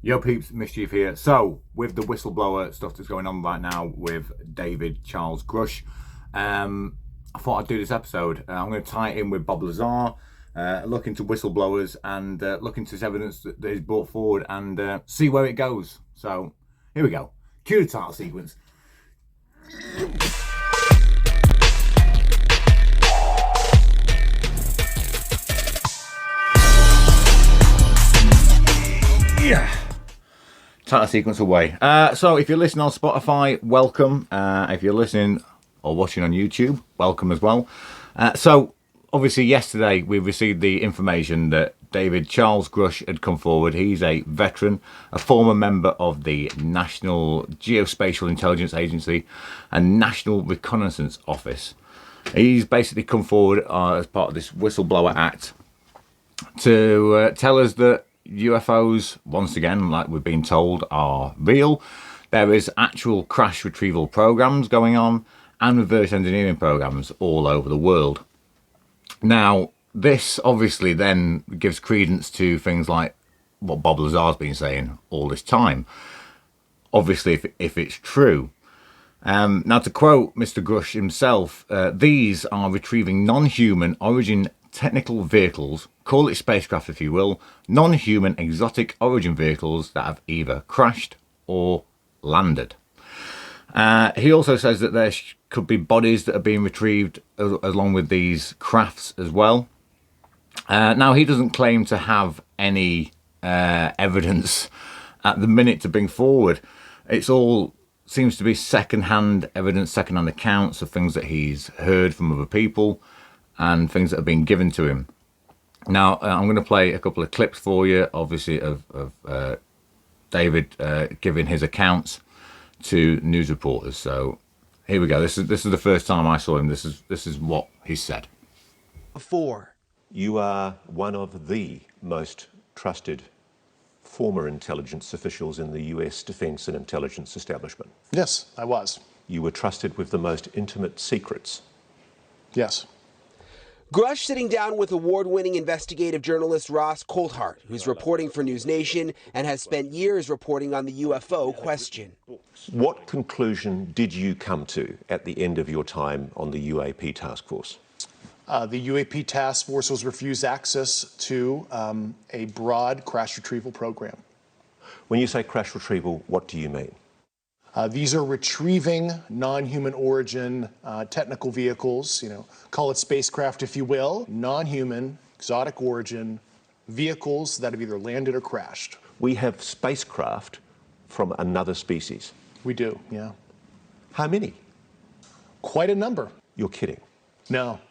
Yo peeps, Mischief here. So, with the whistleblower stuff that's going on right now with David Charles Grusch, I thought I'd do this episode. I'm going to tie it in with Bob Lazar, look into whistleblowers and look into this evidence that is brought forward and see where it goes. So, here we go. Cue the title sequence. Yeah. Title sequence away. So if you're listening on Spotify, welcome. If you're listening or watching on YouTube, welcome as well. So obviously yesterday we received the information that David Charles Grusch had come forward. He's a veteran, a former member of the National Geospatial Intelligence Agency and National Reconnaissance Office. He's basically come forward as part of this Whistleblower Act to tell us that UFOs, once again, like we've been told, are real. There is actual crash retrieval programs going on and reverse engineering programs all over the world. Now, this obviously then gives credence to things like what Bob Lazar's been saying all this time. Obviously, if it's true. Now, to quote Mr. Grusch himself, these are retrieving non-human origin technical vehicles, call it spacecraft if you will, non-human exotic origin vehicles that have either crashed or landed. He also says that there could be bodies that are being retrieved along with these crafts as well. Now, he doesn't claim to have any evidence at the minute to bring forward. It's all seems to be second-hand evidence, second-hand accounts of things that he's heard from other people and things that have been given to him. Now, I'm going to play a couple of clips for you, obviously, of David giving his accounts to news reporters. So here we go. This is the first time I saw him. This is what he said. You are one of the most trusted former intelligence officials in the US defense and intelligence establishment. Yes, I was. You were trusted with the most intimate secrets. Yes. Grusch sitting down with award-winning investigative journalist Ross Coulthart, who's reporting for News Nation and has spent years reporting on the UFO question. What conclusion did you come to at the end of your time on the UAP task force? The UAP task force was refused access to a broad crash retrieval program. When you say crash retrieval, what do you mean? These are retrieving non-human origin technical vehicles, call it spacecraft if you will, non-human, exotic origin vehicles that have either landed or crashed. We have spacecraft from another species. We do, yeah. How many? Quite a number. You're kidding. No.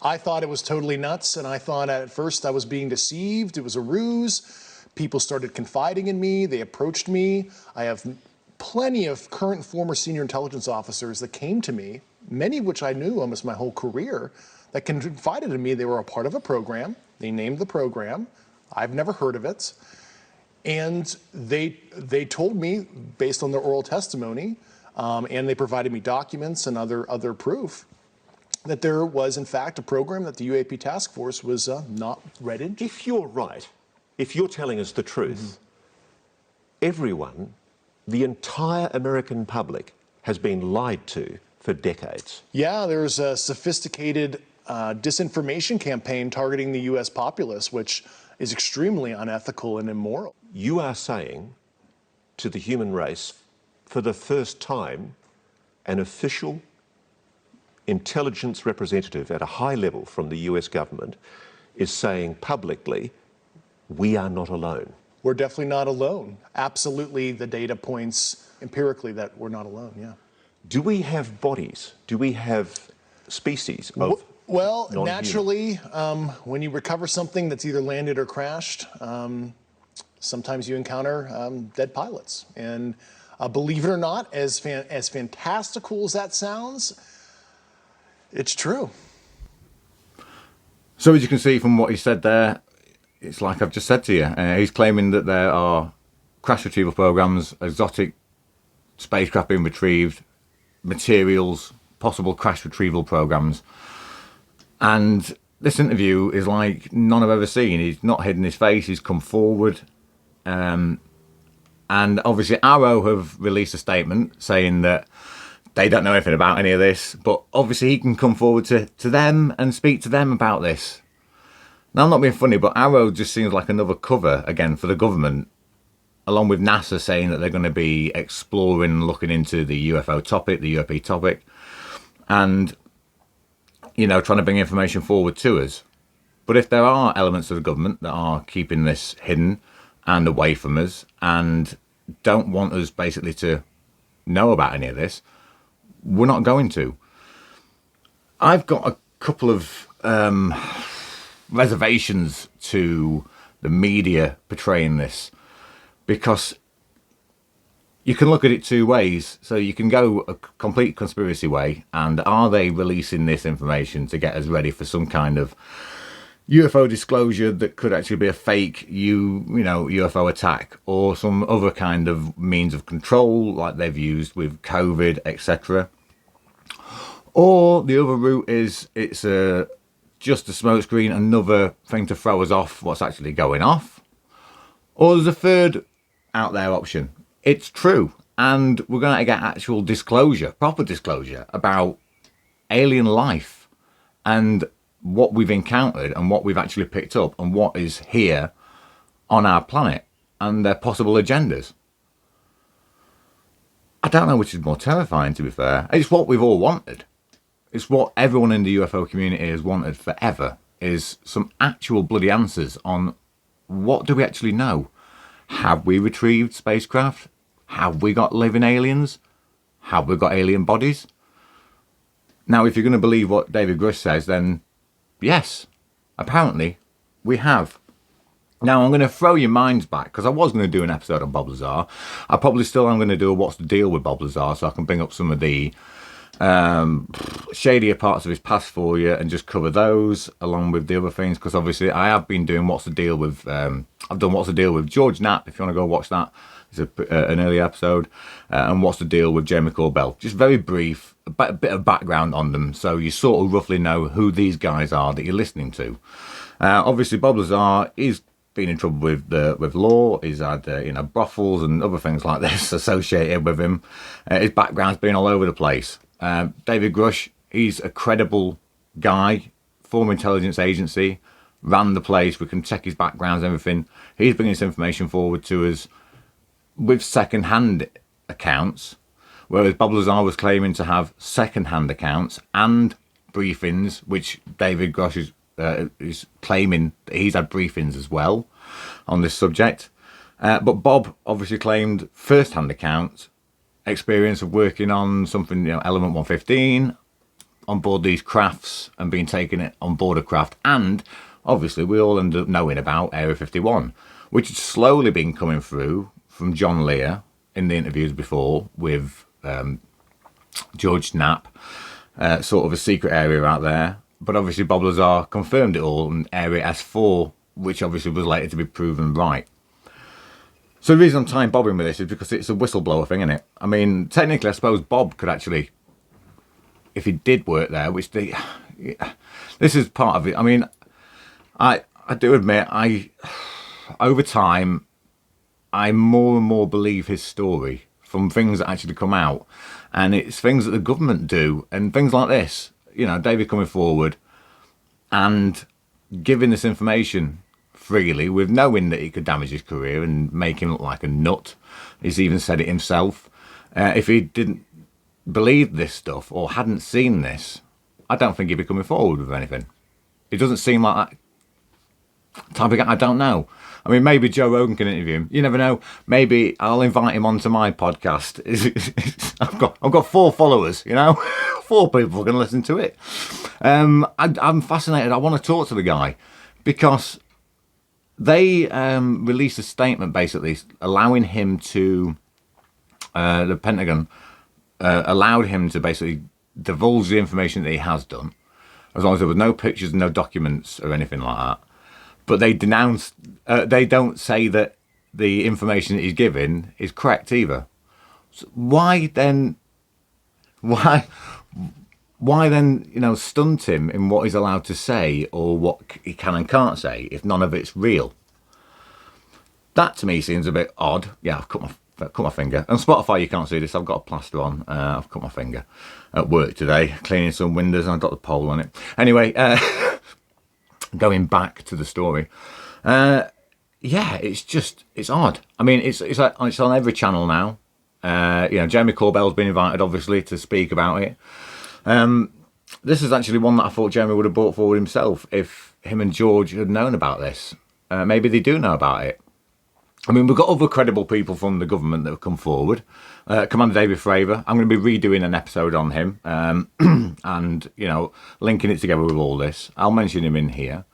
I thought it was totally nuts, and I thought at first I was being deceived. It was a ruse. People started confiding in me. They approached me. I have plenty of current and former senior intelligence officers that came to me, many of which I knew almost my whole career, that confided in me they were a part of a program. They named the program. I've never heard of it. And they told me, based on their oral testimony, and they provided me documents and other proof, that there was, in fact, a program that the UAP task force was not ready. If you're right, if you're telling us the truth, everyone, the entire American public has been lied to for decades. Yeah, there's a sophisticated disinformation campaign targeting the U.S. populace, which is extremely unethical and immoral. You are saying to the human race, for the first time, an official intelligence representative at a high level from the US government is saying publicly, we are not alone. We're definitely not alone. Absolutely, the data points empirically that we're not alone, yeah. Do we have bodies? Do we have species of Well, non-human? naturally, when you recover something that's either landed or crashed, sometimes you encounter dead pilots. And believe it or not, as fantastical as that sounds, it's true. So as you can see from what he said there, it's like I've just said to you. He's claiming that there are crash retrieval programs, exotic spacecraft being retrieved, materials, possible crash retrieval programs. And this interview is like none I've ever seen. He's not hidden his face. He's come forward. And obviously Arrow have released a statement saying that they don't know anything about any of this, but obviously he can come forward to them and speak to them about this. Now, I'm not being funny, but Arrow just seems like another cover, again, for the government, along with NASA saying that they're going to be exploring, looking into the UFO topic, the UAP topic, and, you know, trying to bring information forward to us. But if there are elements of the government that are keeping this hidden and away from us and don't want us basically to know about any of this, we're not going to. I've got a couple of reservations to the media portraying this, because you can look at it two ways. So you can go a complete conspiracy way, and are they releasing this information to get us ready for some kind of UFO disclosure that could actually be a fake UFO attack, or some other kind of means of control like they've used with COVID, etc. Or the other route is it's just a smokescreen, another thing to throw us off what's actually going off. Or there's a third out there option. It's true, and we're going to get actual disclosure, proper disclosure about alien life and what we've encountered and what we've actually picked up and what is here on our planet and their possible agendas. I don't know which is more terrifying, to be fair. It's what we've all wanted. It's what everyone in the UFO community has wanted forever, is some actual bloody answers on what do we actually know. Have we retrieved spacecraft? Have we got living aliens? Have we got alien bodies? Now, if you're going to believe what David Grusch says, then yes, apparently we have. Now, I'm going to throw your minds back, because I was going to do an episode on Bob Lazar. I probably still am going to do a What's the Deal with Bob Lazar, so I can bring up some of the shadier parts of his past for you and just cover those along with the other things, because obviously I have been doing What's the Deal with I've done What's the Deal with George Knapp, if you want to go watch that. It's an early episode. And What's the Deal with Jamie Corbell. Just very brief, a bit of background on them, so you sort of roughly know who these guys are that you're listening to. Obviously Bob Lazar is been in trouble with law. He's had brothels and other things like this associated with him. His background's been all over the place. David Grusch, he's a credible guy, former intelligence agency, ran the place. We can check his backgrounds and everything. He's bringing this information forward to us with second-hand accounts, whereas Bob Lazar was claiming to have second-hand accounts and briefings, which David Grusch is claiming that he's had briefings as well on this subject. But Bob obviously claimed first-hand accounts, experience of working on something, Element 115, on board these crafts and being taken on board a craft. And obviously we all end up knowing about Area 51, which has slowly been coming through from John Lear in the interviews before with George Knapp, sort of a secret area out there. But obviously Bob Lazar confirmed it all in Area S4, which obviously was later to be proven right. So the reason I'm tying Bob in with this is because it's a whistleblower thing, isn't it? I mean, technically, I suppose Bob could actually, if he did work there, this is part of it. I mean, I do admit, over time, I more and more believe his story from things that actually come out. And it's things that the government do and things like this. David coming forward and giving this information freely with knowing that it could damage his career and make him look like a nut. He's even said it himself. If he didn't believe this stuff or hadn't seen this, I don't think he'd be coming forward with anything. It doesn't seem like that type of guy. I don't know. I mean, maybe Joe Rogan can interview him. You never know. Maybe I'll invite him onto my podcast. I've got 4 followers, 4 people can listen to it. I'm fascinated. I want to talk to the guy because they released a statement basically allowing him to, the Pentagon allowed him to basically divulge the information that he has done, as long as there was no pictures, no documents or anything like that. But they denounced, they don't say that the information that he's given is correct either. So why then stunt him in what he's allowed to say or what he can and can't say if none of it's real? That to me seems a bit odd. Yeah, I've cut my finger. On Spotify, you can't see this. I've got a plaster on. I've cut my finger at work today, cleaning some windows, and I've got the pole on it. Anyway, going back to the story. Yeah, it's odd. I mean, it's on every channel now. Jeremy Corbell's been invited, obviously, to speak about it. This is actually one that I thought Jeremy would have brought forward himself if him and George had known about this. Maybe they do know about it. I mean, we've got other credible people from the government that have come forward. Commander David Fravor, I'm going to be redoing an episode on him and, linking it together with all this. I'll mention him in here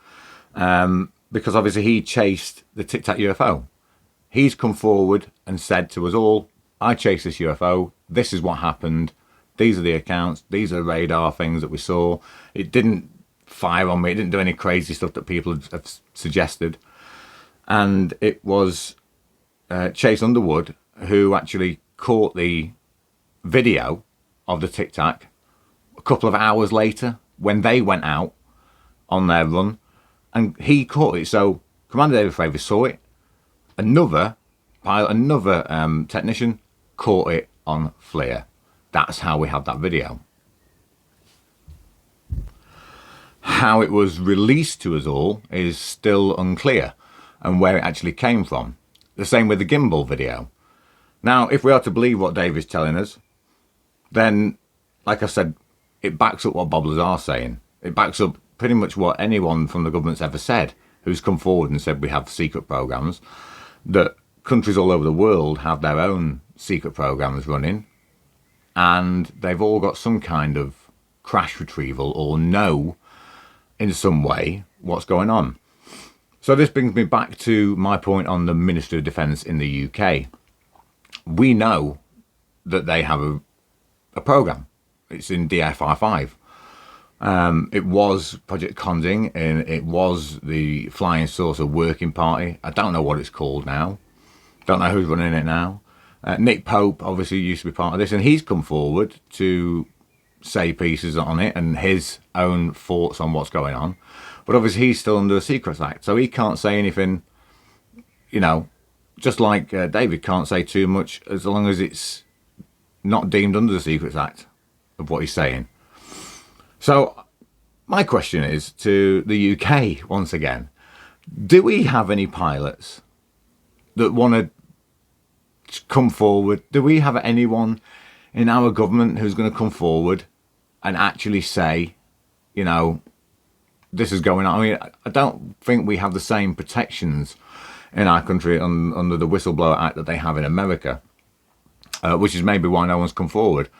because obviously he chased the Tic Tac UFO. He's come forward and said to us all, I chased this UFO. This is what happened. These are the accounts. These are the radar things that we saw. It didn't fire on me. It didn't do any crazy stuff that people have suggested. And it was Chase Underwood who actually caught the video of the Tic Tac a couple of hours later when they went out on their run. And he caught it. So Commander David Fravor saw it. Another pilot, another technician caught it on FLIR. That's how we had that video. How it was released to us all is still unclear, and where it actually came from. The same with the gimbal video. Now, if we are to believe what David's telling us, then, like I said, it backs up what Bob Lazar's saying. It backs up pretty much what anyone from the government's ever said, who's come forward and said we have secret programs, that countries all over the world have their own secret programs running, and they've all got some kind of crash retrieval or know in some way what's going on. So this brings me back to my point on the Ministry of Defence in the UK. We know that they have a programme. It's in DFR5. It was Project Conding, and it was the Flying Saucer Working Party. I don't know what it's called now. Don't know who's running it now. Nick Pope obviously used to be part of this, and he's come forward to say pieces on it and his own thoughts on what's going on. But obviously he's still under a Secrets Act, so he can't say anything, just like David can't say too much as long as it's not deemed under the Secrets Act of what he's saying. So my question is to the UK once again, do we have any pilots that want to come forward? Do we have anyone in our government who's going to come forward and actually say, this is going on? I mean, I don't think we have the same protections in our country under the Whistleblower Act that they have in America, which is maybe why no one's come forward.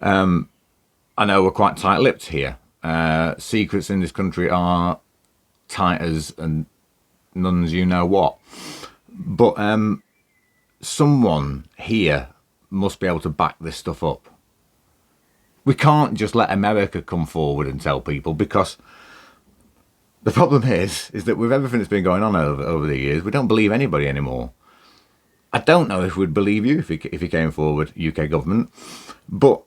I know we're quite tight-lipped here. Secrets in this country are tight as and nuns you know what. But someone here must be able to back this stuff up. We can't just let America come forward and tell people, because the problem is that with everything that's been going on over the years, we don't believe anybody anymore. I don't know if we'd believe you if you came forward, UK government, but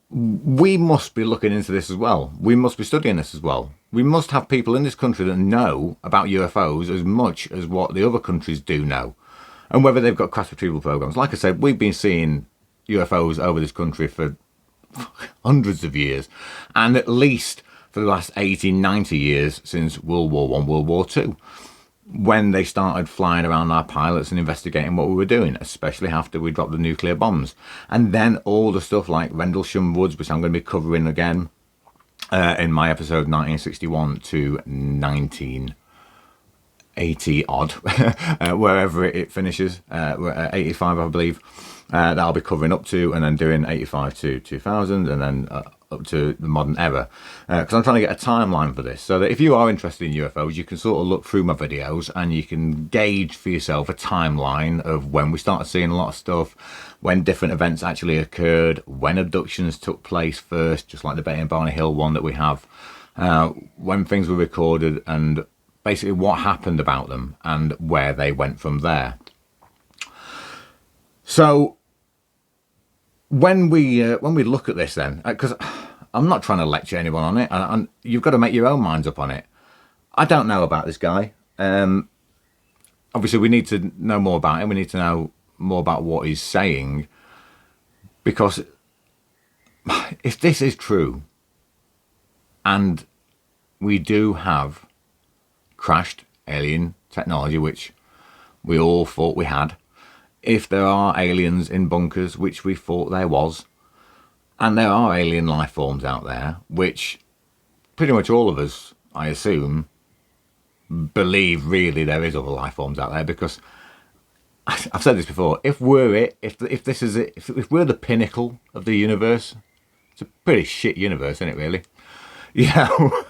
we must be looking into this as well. We must be studying this as well. We must have people in this country that know about UFOs as much as what the other countries do know. And whether they've got crash retrieval programs. Like I said, we've been seeing UFOs over this country for hundreds of years. And at least for the last 80, 90 years since World War I, World War II. When they started flying around our pilots and investigating what we were doing, especially after we dropped the nuclear bombs. And then all the stuff like Rendlesham Woods, which I'm going to be covering again in my episode 1961 to 1980 odd, wherever it finishes, 85 I believe, that I'll be covering up to, and then doing 85 to 2000, and then up to the modern era, because I'm trying to get a timeline for this, so that if you are interested in UFOs, you can sort of look through my videos and you can gauge for yourself a timeline of when we started seeing a lot of stuff, when different events actually occurred, when abductions took place first, just like the Betty and Barney Hill one that we have, when things were recorded, and basically what happened about them and where they went from there. So when we look at this then, because I'm not trying to lecture anyone on it, and you've got to make your own minds up on it. I don't know about this guy. I obviously we need to know more about him. We need to know more about what he's saying, because if this is true and we do have crashed alien technology, which we all thought we had, if there are aliens in bunkers, which we thought there was, and there are alien life forms out there, which pretty much all of us, I assume, believe really there is other life forms out there, because I've said this before, if we're it, if this is it, if we're the pinnacle of the universe, it's a pretty shit universe, isn't it, really? You know?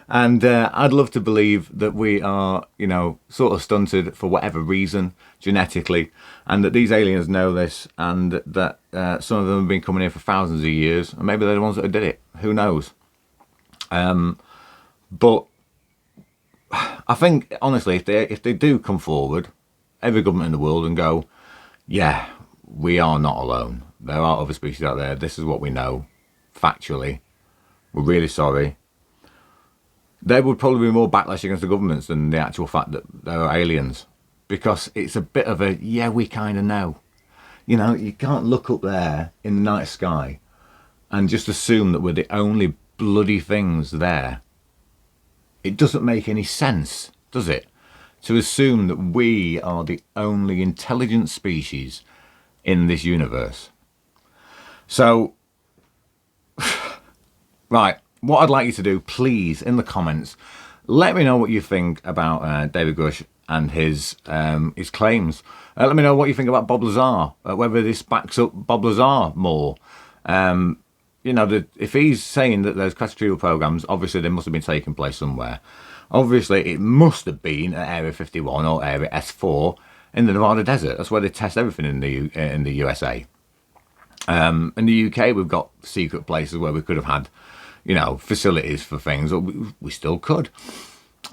And I'd love to believe that we are, you know, sort of stunted for whatever reason, genetically, and that these aliens know this, and that some of them have been coming here for thousands of years, and maybe they're the ones that did it. Who knows? But I think, honestly, if they do come forward, every government in the world, and go, yeah, we are not alone. There are other species out there. This is what we know, factually. We're really sorry. There would probably be more backlash against the governments than the actual fact that there are aliens. Because it's a bit of a, yeah, we kind of know. You know, you can't look up there in the night sky and just assume that we're the only bloody things there. It doesn't make any sense, does it? To assume that we are the only intelligent species in this universe. So, right, what I'd like you to do, please, in the comments, let me know what you think about David Grusch and his claims. Let me know what you think about Bob Lazar, whether this backs up Bob Lazar more. You know, if he's saying that there's crash retrieval programs, obviously they must have been taking place somewhere. Obviously, it must have been at Area 51 or Area S4 in the Nevada desert. That's where they test everything in the USA. In the UK, we've got secret places where we could have had, you know, facilities for things, or we still could.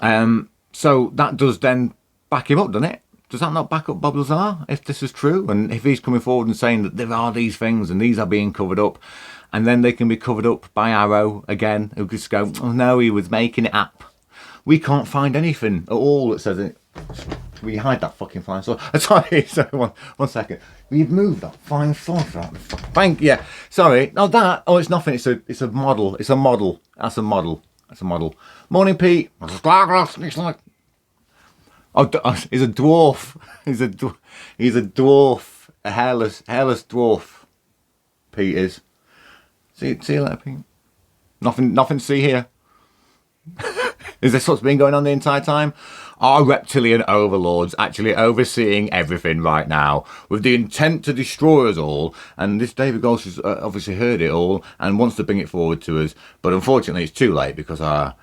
So that does then back him up, doesn't it? Does that not back up Bob Lazar, if this is true? And if he's coming forward and saying that there are these things and these are being covered up, and then they can be covered up by Arrow again, who just go, oh no, he was making it up. We can't find anything at all that says it. Will you hide that fucking flying saucer? Sorry, one second. You've moved that flying saucer out. Thank you. Yeah, sorry. No, that. Oh, it's nothing. It's a model. It's a model. That's a model. That's a model. Morning, Pete. Oh, he's a dwarf. He's a dwarf. A hairless dwarf. Pete is. See you later, Pete. Nothing to see here. Is this what's been going on the entire time? Are reptilian overlords actually overseeing everything right now with the intent to destroy us all? And this David Grusch has obviously heard it all and wants to bring it forward to us. But unfortunately, it's too late, because our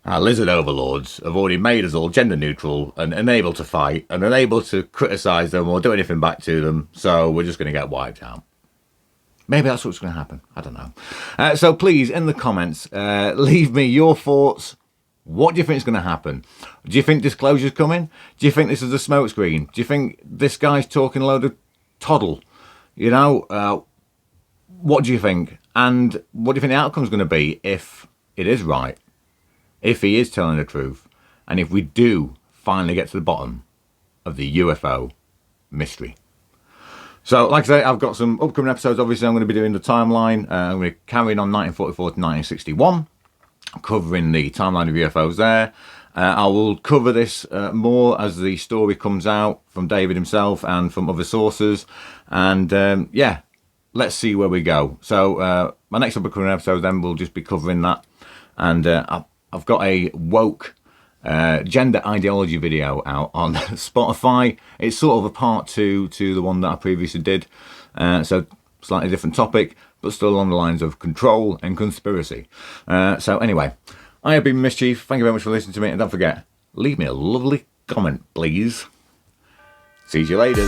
lizard overlords have already made us all gender neutral and unable to fight and unable to criticise them or do anything back to them. So we're just going to get wiped out. Maybe that's what's going to happen. I don't know. So please, in the comments, leave me your thoughts. What do you think is going to happen? Do you think disclosure's coming? Do you think this is a smokescreen? Do you think this guy's talking a load of toddle? You know, what do you think? And what do you think the outcome's going to be if it is right? If he is telling the truth? And if we do finally get to the bottom of the UFO mystery? So, like I say, I've got some upcoming episodes. Obviously, I'm going to be doing the timeline. I'm going to carry on 1944 to 1961. Covering the timeline of UFOs there. I will cover this more as the story comes out from David himself and from other sources. And yeah, let's see where we go. So my next upcoming episode then will just be covering that. And I've got a woke gender ideology video out on Spotify. It's sort of a part 2 to the one that I previously did. So slightly different topic, but still along the lines of control and conspiracy. So anyway, I have been Mischief. Thank you very much for listening to me. And don't forget, leave me a lovely comment, please. See you later.